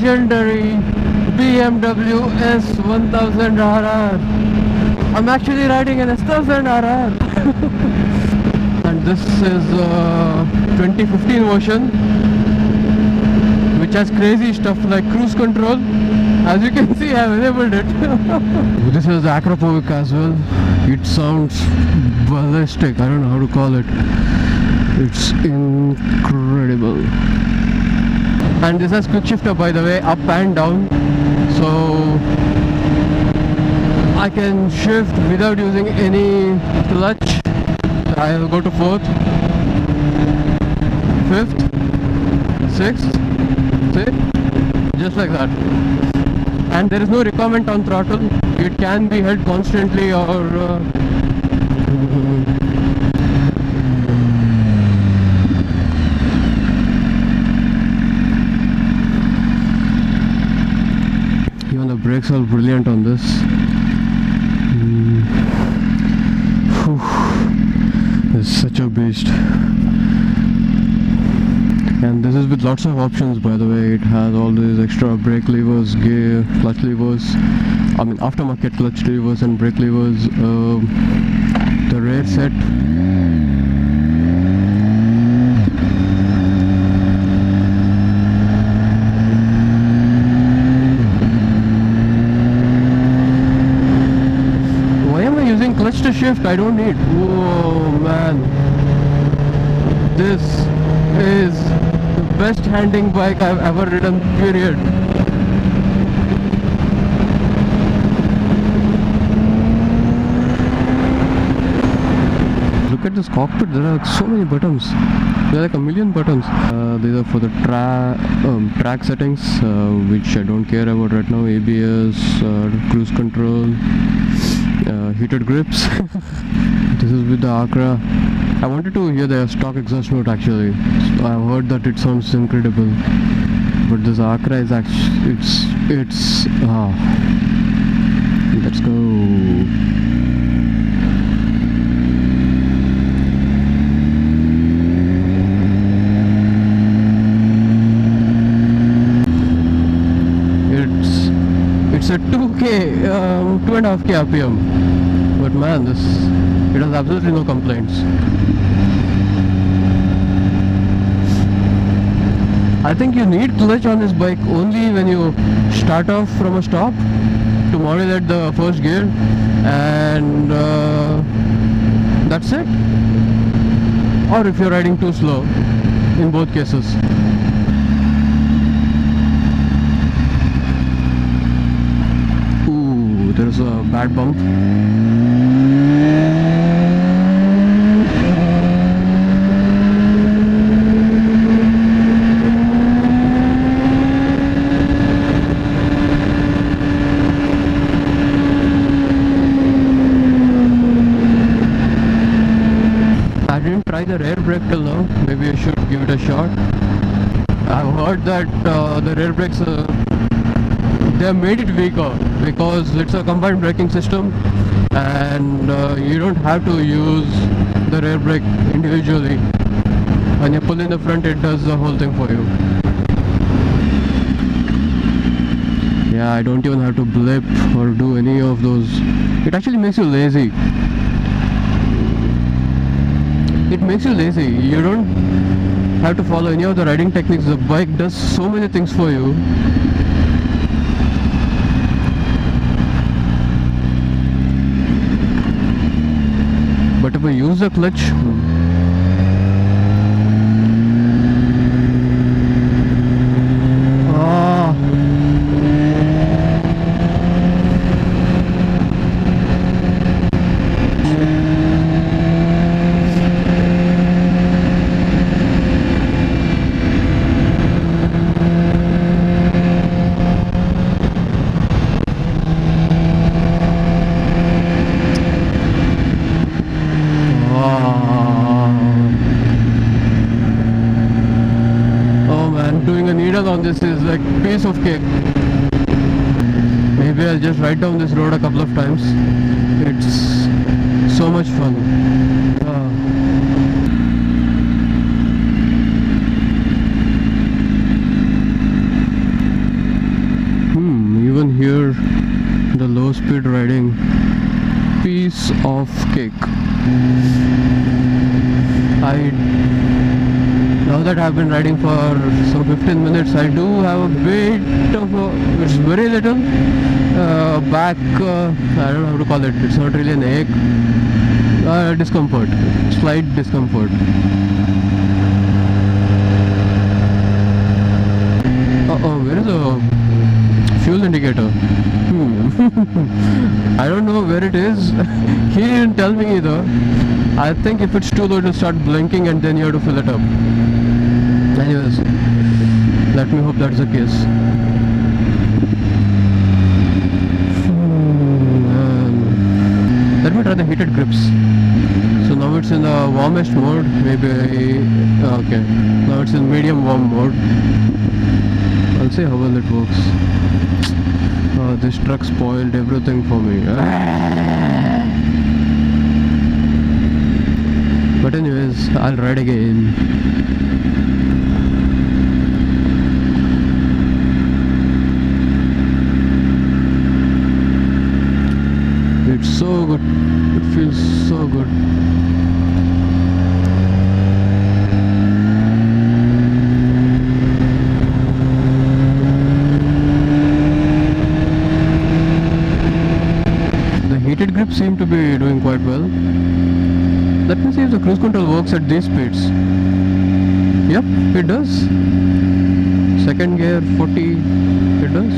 legendary BMW S1000 RR. I'm actually riding an S1000 RR. And this is 2015 version, which has crazy stuff like cruise control. As you can see, I've enabled it. This is Akrapovic as well. It sounds ballistic. I don't know how to call it. It's incredible. And this has quick shifter, by the way, up and down. So I can shift without using any clutch. I'll go to 4th, 5th, 6th, see? Just like that. And there is no requirement on throttle. It can be held constantly or even the brakes are brilliant on this. It's such a beast. And this is with lots of options, by the way. It has all these extra brake levers, gear, clutch levers, I mean aftermarket clutch levers and brake levers, the rear set. Why am I using clutch to shift? I don't need. Whoa, man. This is the best handling bike I've ever ridden, period. Look at this cockpit, there are like so many buttons. There are like a million buttons. These are for the track settings, which I don't care about right now. ABS, cruise control, heated grips. This is with the Acra. I wanted to hear the stock exhaust note actually. So I've heard that it sounds incredible. But this Acra is actually, let's go. It's a 2K, 2.5K RPM. But man, it has absolutely no complaints. I think you need clutch on this bike only when you start off from a stop to modulate the first gear, and that's it. Or if you're riding too slow, in both cases. Ooh, there's a bad bump. Try the rear brake till now. Maybe I should give it a shot. I've heard that the rear brakes they have made it weaker because it's a combined braking system, and you don't have to use the rear brake individually. When you pull in the front, it does the whole thing for you. Yeah, I don't even have to blip or do any of those. It actually makes you lazy. It makes you lazy. You don't have to follow any of the riding techniques. The bike does so many things for you. But if I use the clutch, doing a needle on this is like piece of cake. Maybe I'll just ride down this road a couple of times. It's so much fun. piece of cake. Now that I've been riding for some 15 minutes, I do have a bit of it's very little back, I don't know how to call it, it's not really an ache, discomfort, slight discomfort. Where is the fuel indicator? I don't know where it is. He didn't tell me either. I think if it's too low, it'll start blinking and then you have to fill it up. Anyways, let me hope that's the case. Let me try the heated grips. So now it's in the warmest mode, maybe, okay. Now it's in medium warm mode. I'll see how well it works. This truck spoiled everything for me. But anyways, I'll ride again. It's so good. It feels so good. Heated grips seem to be doing quite well. Let me see if the cruise control works at these speeds. Yep, it does. Second gear 40, it does.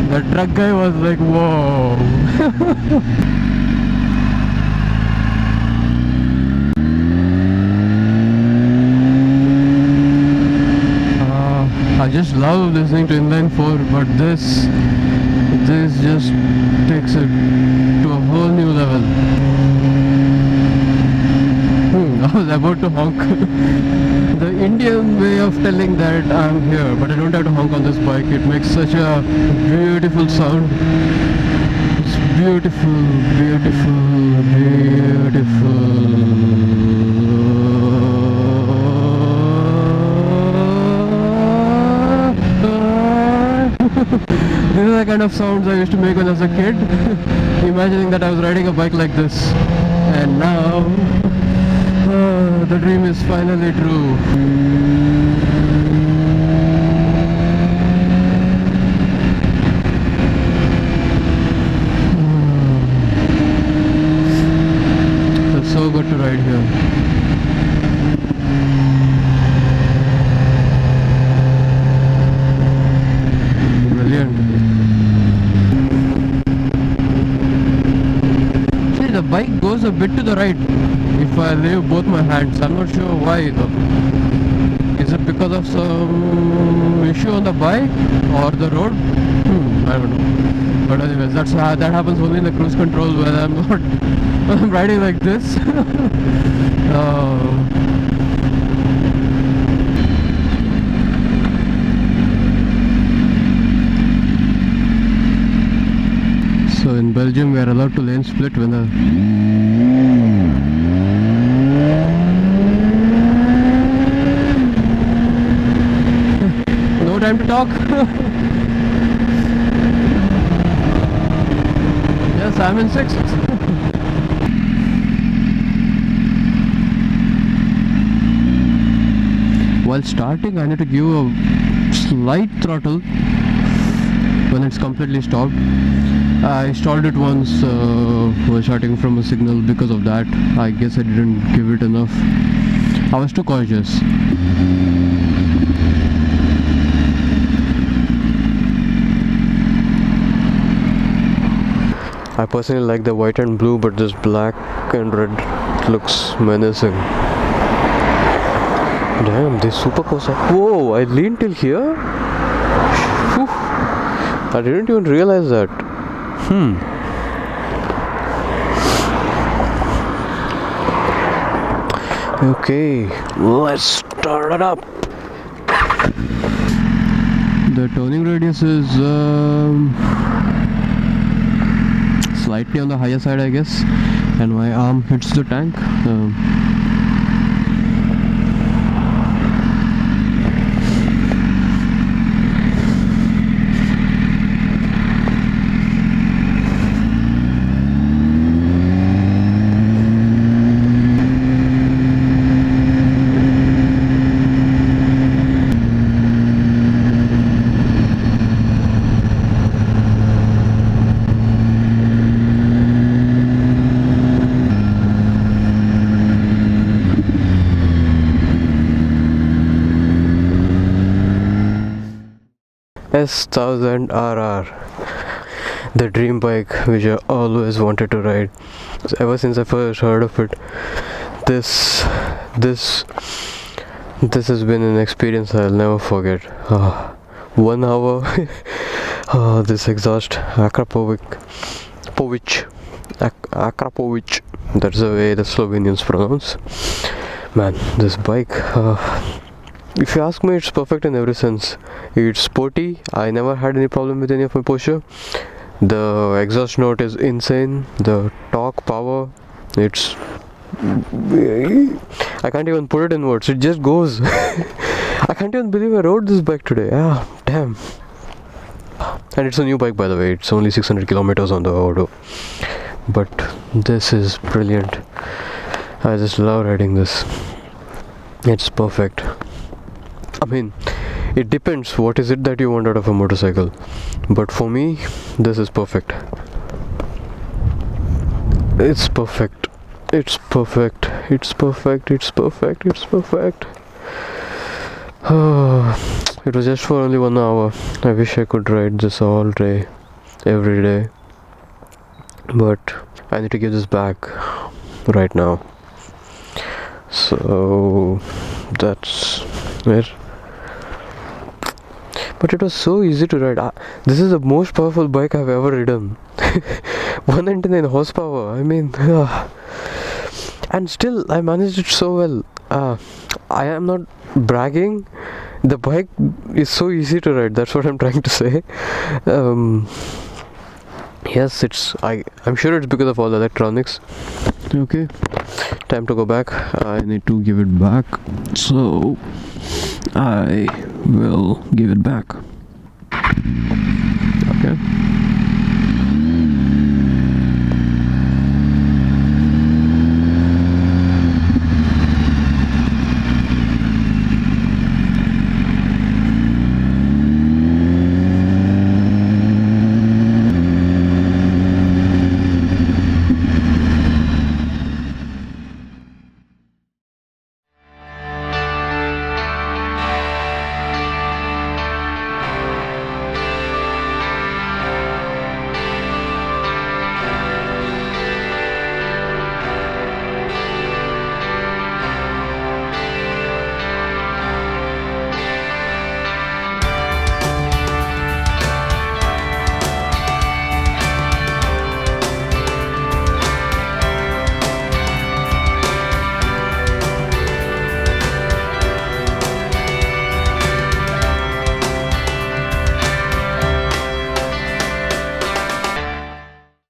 The truck guy was like, whoa. I just love listening to inline 4, but this just takes it to a whole new level. I was about to honk. The Indian way of telling that I'm here, but I don't have to honk on this bike. It makes such a beautiful sound. It's beautiful, beautiful, beautiful. These are the kind of sounds I used to make when I was a kid, imagining that I was riding a bike like this. And now, the dream is finally true. It's so good to ride here. See, the bike goes a bit to the right if I leave both my hands. I'm not sure why though. Is it because of some issue on the bike or the road? I don't know. But anyways, that happens only in the cruise control when I'm not when I'm riding like this. So in Belgium we are allowed to lane split when no time to talk. Yes, I'm in 6th. While starting I need to give a slight throttle when it's completely stopped. I stalled it once while starting from a signal. Because of that, I guess I didn't give it enough. I was too cautious. I personally like the white and blue, but this black and red looks menacing. Damn, this super Corsa. Whoa, I leaned till here? Whew. I didn't even realize that. Okay, let's start it up. The turning radius is slightly on the higher side, I guess, and my arm hits the tank. S1000RR, the dream bike which I always wanted to ride ever since I first heard of it. This has been an experience I'll never forget. 1 hour. This exhaust, Akrapovic, that's the way the Slovenians pronounce. Man, this bike, if you ask me, it's perfect in every sense. It's sporty. I never had any problem with any of my Porsche. The exhaust note is insane. The torque, power, it's... I can't even put it in words. It just goes. I can't even believe I rode this bike today. Damn. And it's a new bike, by the way. It's only 600 kilometers on the auto. But this is brilliant. I just love riding this. It's perfect. I mean, it depends what is it that you want out of a motorcycle, but for me this is perfect. It's perfect. It was just for only 1 hour. I wish I could ride this all day, every day, but I need to give this back right now, so that's it. But it was so easy to ride. This is the most powerful bike I've ever ridden. 199 horsepower. I mean, and still I managed it so well. I am not bragging. The bike is so easy to ride. That's what I'm trying to say. Yes, I'm sure it's because of all the electronics. Okay, time to go back. I need to give it back, so I will give it back. Okay.